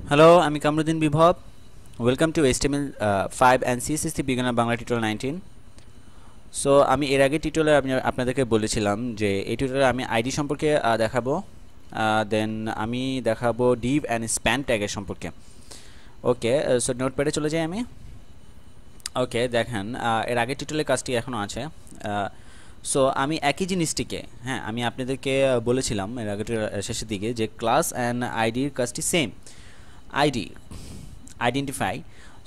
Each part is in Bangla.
হ্যালো, আমি কামরুদ্দিন বিভব। Welcome to HTML 5 and CSS beginner Bangla tutorial 19। So আমি এর আগে টিউটোরিয়ালে আপনাদেরকে বলেছিলাম যে এই টিউটোরিয়ালে আমি আইডি সম্পর্কে দেখাবো, দেন আমি দেখাবো ডিভ অ্যান্ড স্প্যান ট্যাগের সম্পর্কে। ওকে, সো নোটপ্যাডে চলে যাই আমি। ওকে, দেখেন এর আগের টিউটোরিয়ালের কাজটি এখনও আছে। সো আমি একই জিনিসটিকে, হ্যাঁ, আমি আপনাদেরকে বলেছিলাম এর আগের শেষের দিকে যে ক্লাস অ্যান্ড আইডির কাজটি সেম। ID identify.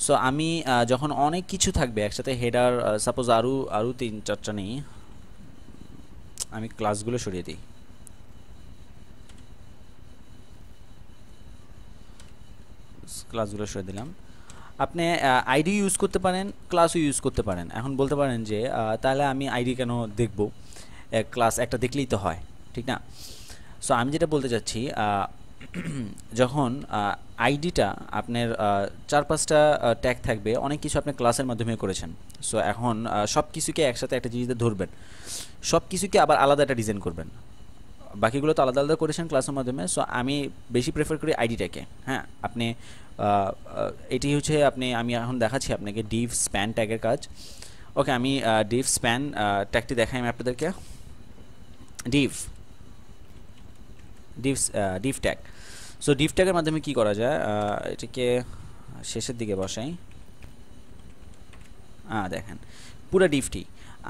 সো আমি যখন অনেক কিছু থাকবে একসাথে, হেডার সাপোজ আরও আরও 3-4টা নেই, আমি ক্লাসগুলো সরিয়ে দিই। ক্লাসগুলো সরিয়ে দিলাম। আপনি আইডি ইউজ করতে পারেন, ক্লাসও ইউজ করতে পারেন। এখন বলতে পারেন যে তাহলে আমি আইডি কেন দেখব, ক্লাস একটা দেখলেই তো হয়, ঠিক না? সো আমি যেটা বলতে চাচ্ছি, যখন আইডিটা আপনার 4-5টা ট্যাগ থাকবে, অনেক কিছু আপনি ক্লাসের মাধ্যমে করেছেন। সো এখন সব কিছুকে একসাথে একটা জিনিসে ধরবেন, সব কিছুকে আবার আলাদা একটা ডিজাইন করবেন। বাকিগুলো তো আলাদা আলাদা করেছেন ক্লাসের মাধ্যমে। সো আমি বেশি প্রেফার করি আইডিটাকে। হ্যাঁ, আপনি এটি হচ্ছে আমি এখন দেখাচ্ছি আপনাকে ডিভ স্প্যান ট্যাগের কাজ। ওকে, আমি ডিভ স্প্যান ট্যাগটি দেখাই আমি আপনাদেরকে। Div div div tag. So div ট্যাগের মাধ্যমে কি করা যায়, এটাকে শেষের দিকে বসাই। দেখেন পুরো ডিভটি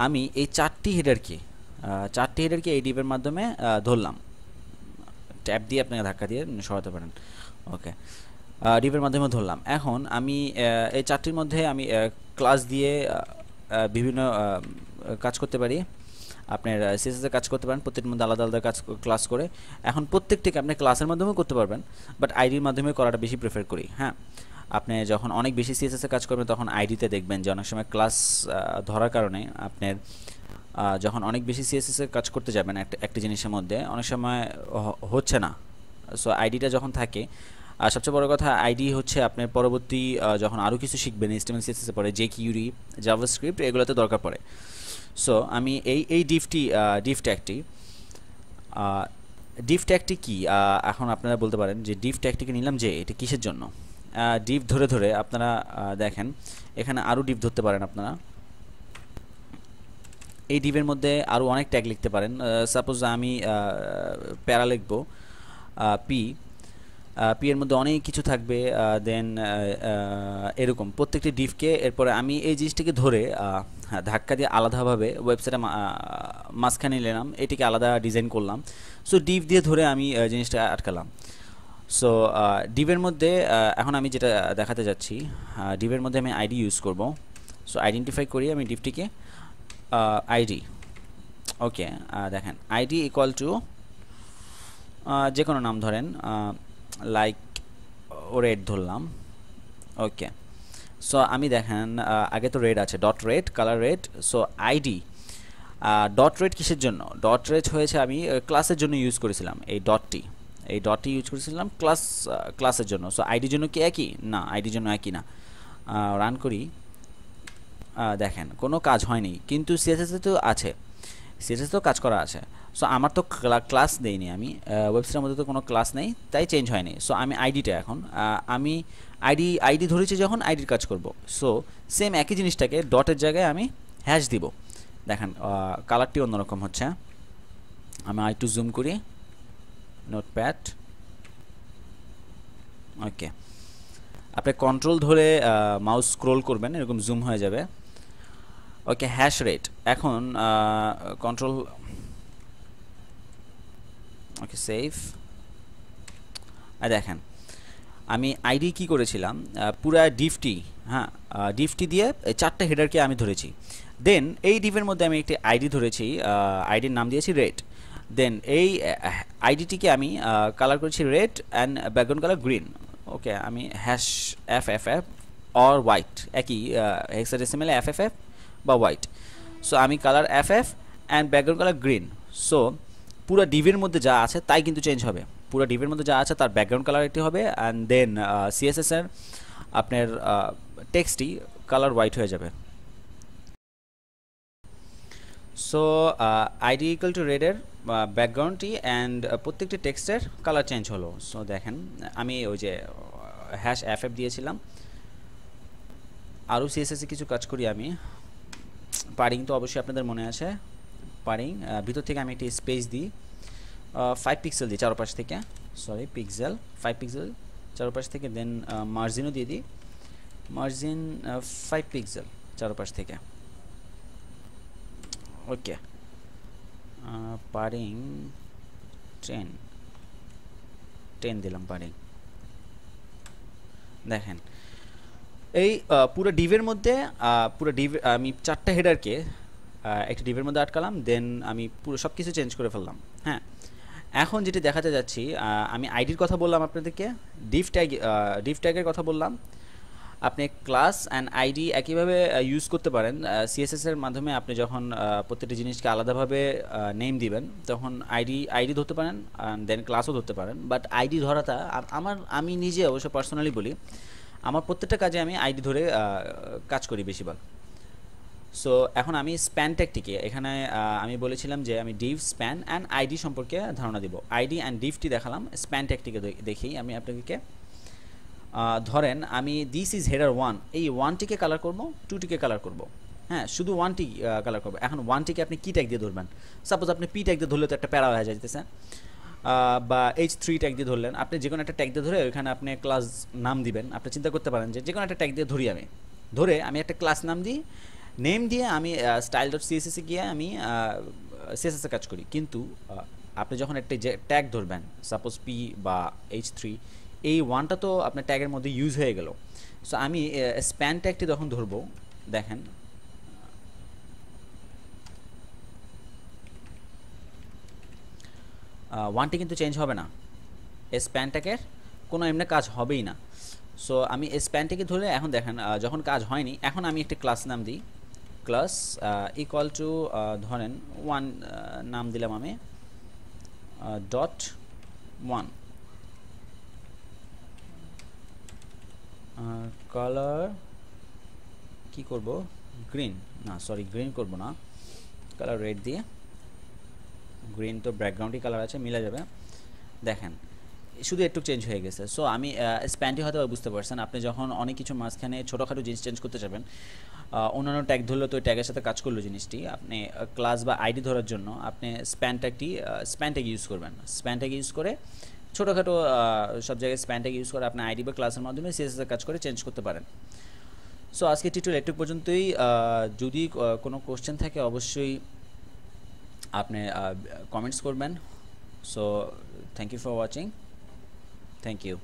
আমি এই চারটি হেডারকে এই ডিভের মাধ্যমে ধরলাম। ট্যাব দিয়ে আপনাকে ধাক্কা দিয়ে সরাতে পারেন। ওকে, ডিভের মাধ্যমে ধরলাম। এখন আমি এই চারটির মধ্যে আমি ক্লাস দিয়ে বিভিন্ন কাজ করতে পারি। আপনার সিএসএসে কাজ করতে পারেন, প্রত্যেকটির মধ্যে আলাদা আলাদা কাজ ক্লাস করে। এখন প্রত্যেকটিকে আপনি ক্লাসের মাধ্যমেও করতে পারবেন, বাট আইডির মাধ্যমে করাটা বেশি প্রেফার করি। হ্যাঁ, আপনি যখন অনেক বেশি সিএসএসে কাজ করবেন তখন আইডিতে দেখবেন যে অনেক সময় ক্লাস ধরার কারণে আপনার যখন অনেক বেশি সিএসএসে কাজ করতে যাবেন একটা জিনিসের মধ্যে, অনেক সময় হচ্ছে না। সো আইডিটা যখন থাকে, আর সবচেয়ে বড় কথা আইডি হচ্ছে আপনার পরবর্তী যখন আরও কিছু শিখবেন HTML CSS পড়ে, jQuery, জাভাস্ক্রিপ্ট, এগুলোতে দরকার পড়ে। সো আমি এই ডিভ ট্যাগটি কি, এখন আপনারা বলতে পারেন যে ডিভ ট্যাগটিকে নিলাম যে এটা কিসের জন্য। ডিভ ধরে ধরে আপনারা দেখেন এখানে আরও ডিভ ধরতে পারেন আপনারা। এই ডিভের মধ্যে আরও অনেক ট্যাগ লিখতে পারেন। সাপোজ আমি প্যারা লিখব, পি এর মধ্যে অনেক কিছু থাকবে। দেন এরকম প্রত্যেকটি ডিভকে, এরপরে আমি এই জিনিসটিকে ধরে ধাক্কা দিয়ে আলাদাভাবে ওয়েবসাইটে মাঝখানে নিলাম, এটিকে আলাদা ডিজাইন করলাম। সো ডিভ দিয়ে ধরে আমি জিনিসটা আটকালাম। সো ডিভের মধ্যে এখন আমি যেটা দেখাতে যাচ্ছি, ডিভের মধ্যে আমি আইডি ইউজ করব। সো আইডেন্টিফাই করি আমি ডিভটিকে, আইডি। ওকে, দেখেন আইডি ইকুয়াল টু যে কোনো নাম ধরেন, লাইক রেড ধরলাম। ওকে, সো আমি দেখেন আগে তো রেড আছে, dot red, colour red. So ID dot red কিসের জন্য? ডট রেড হয়েছে আমি ক্লাসের জন্য ইউজ করেছিলাম। এই ডটটি ইউজ করেছিলাম ক্লাসের জন্য। সো আইডির জন্য কি একই? না, আইডির জন্য একই না। রান করি, দেখেন কোনো কাজ হয়নি, কিন্তু সিএসএস তো আছে, সিএসএস তো কাজ করা আছে। সো আমার তো ক্লাস নেইনি, আমি ওয়েবসাইটের মধ্যে তো কোনো ক্লাস নেই, তাই চেঞ্জ হয়নি। সো আমি আইডিটা এখন আমি আইডি ধরেছি, যখন আইডির কাজ করব। সো সেম একই জিনিসটাকে ডটের জায়গায় আমি হ্যাশ দিব। দেখেন কালারটি অন্যরকম হচ্ছে। আমি একটু জুম করি নোটপ্যাড। ওকে, আপনি কন্ট্রোল ধরে মাউস স্ক্রোল করবেন, এরকম জুম হয়ে যাবে। ওকে, হ্যাশ রেট এখন কন্ট্রোল, ওকে সেভ। দেখেন আমি আইডি কি করেছিলাম, পুরা ডিভটি, হ্যাঁ, ডিভটি দিয়ে চারটে হেডারকে আমি ধরেছি। দেন এই ডিভের মধ্যে আমি একটি আইডি ধরেছি, আইডির নাম দিয়েছি রেড। দেন এই আইডিটিকে আমি কালার করেছি red and background colour green. Okay, আমি হ্যাশ FFF অর হোয়াইট, একই হেক্সাডেসিমেলে FFF বা হোয়াইট। সো আমি colour FF and background colour green. So পুরো ডিভের মধ্যে যা আছে তাই কিন্তু চেঞ্জ হবে। পুরো ডিভের মধ্যে যা আছে তার ব্যাকগ্রাউন্ড কালার একটি হবে, অ্যান্ড দেন সিএসএস এর আপনার টেক্সটটি কালার হোয়াইট হয়ে যাবে। সো আইডি ইকুয়াল টু রেডের ব্যাকগ্রাউন্ডটি অ্যান্ড প্রত্যেকটি টেক্সটের কালার চেঞ্জ হলো। সো দেখেন আমি ওই যে হ্যাশ এফএফ দিয়েছিলাম। আরও সিএসএসে কিছু কাজ করি আমি। পারিং তো অবশ্যই আপনাদের মনে আছে, পারিং ভিতর থেকে আমি একটি স্পেস দিই, 5 পিক্সেল দিই চারপাশ থেকে, সরি পিক্সেল 5 পিক্সেল চারপাশ থেকে, দেন মার্জিনও দিয়ে দিই, মার্জিন 5 পিক্সেল চারপাশ থেকে। ওকে, পারিং 10 দিলাম পারিং। দেখেন এই পুরো ডিভের মধ্যে পুরো ডিভ আমি 4টা হেডারকে একটা ডিভের মধ্যে আটকালাম, দেন আমি পুরো সব কিছু চেঞ্জ করে ফেললাম। হ্যাঁ, এখন যেটি দেখাতে যাচ্ছি, আমি আইডির কথা বললাম আপনাদেরকে, ডিভ ট্যাগের কথা বললাম। আপনি ক্লাস অ্যান্ড আইডি একইভাবে ইউজ করতে পারেন সিএসএস এর মাধ্যমে। আপনি যখন প্রত্যেকটি জিনিসকে আলাদাভাবে নেম দিবেন, তখন আইডি ধরতে পারেন, দেন ক্লাসও ধরতে পারেন। বাট আইডি ধরাটা আমি নিজে অবশ্য পার্সোনালি বলি, আমার প্রত্যেকটা কাজে আমি আইডি ধরে কাজ করি বেশিরভাগ। সো এখন আমি স্প্যান ট্যাগটিকে এখানে আমি বলেছিলাম যে আমি ডিভ স্প্যান অ্যান্ড আইডি সম্পর্কে ধারণা দিব। আইডি অ্যান্ড ডিভটি দেখালাম, স্প্যান ট্যাগটিকে দেখি আমি আপনাদেরকে। ধরেন আমি দিস ইজ হেডার 1, এই 1টিকে কালার করব, 2টিকে কালার করব। হ্যাঁ, শুধু 1টি কালার করব। এখন 1টিকে আপনি কি ট্যাগ দিয়ে ধরবেন? সাপোজ আপনি পি ট্যাগ দিয়ে ধরলে তো একটা প্যারা হয়ে যাইতেছে, বা H3 ট্যাগ দিয়ে ধরলেন। আপনি যে কোনো একটা ট্যাগ দিয়ে ধরে ওইখানে আপনি ক্লাস নাম দিবেন। আপনি চিন্তা করতে পারেন যে কোনো একটা ট্যাগ দিয়ে ধরে আমি একটা ক্লাস নাম দিই, নেম দিয়ে আমি style.css এ গিয়ে আমি CSS এ কাজ করি। কিন্তু আপনি যখন একটা যে ট্যাগ ধরবেন, সাপোজ P বা H3, এই 1টা তো আপনার ট্যাগের মধ্যে ইউজ হয়ে গেল। সো আমি স্প্যান ট্যাগটি যখন ধরবো, দেখেন 1টি কিন্তু চেঞ্জ হবে না, স্প্যান ট্যাগের কোনো এমনি কাজ হবেই না। সো আমি স্প্যান ট্যাগে ধরে এখন দেখেন যখন কাজ হয়নি, এখন আমি একটা ক্লাস নাম দিই, ক্লাস ইকুয়াল টু ধরেন 1 নাম দিলাম আমি .1, কালার কি করব, গ্রিন, না সরি গ্রিন করব না, কালার রেড দিয়ে, গ্রিন তো ব্যাকগ্রাউন্ডই কালার আছে, মিলে যাবে। দেখেন শুধু একটু চেঞ্জ হয়ে গেছে। সো আমি স্প্যানটি হয়তো বুঝতে পারছেন, আপনি যখন অনেক কিছু মাঝখানে ছোটোখাটো জিনিস চেঞ্জ করতে যাবেন, অন্যান্য ট্যাগ ধরলে তো ওই ট্যাগের সাথে কাজ করলো জিনিসটি, আপনি ক্লাস বা আইডি ধরার জন্য আপনি স্প্যান ট্যাগ ইউজ করবেন। স্প্যান ট্যাগ ইউজ করে ছোটোখাটো সব জায়গায় স্প্যান ট্যাগ ইউজ করে আপনি আইডি বা ক্লাসের মাধ্যমে সিএসএস কাজ করে চেঞ্জ করতে পারেন। সো আজকে টিউটোরিয়াল একটু পর্যন্তই। যদি কোনো কোশ্চেন থাকে অবশ্যই আপনি কমেন্টস করবেন। So thank you for watching, thank you.